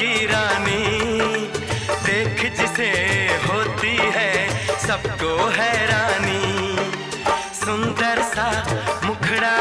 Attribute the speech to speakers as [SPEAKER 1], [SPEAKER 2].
[SPEAKER 1] की रानी, देख जिसे होती है सबको हैरानी। सुंदर सा मुखड़ा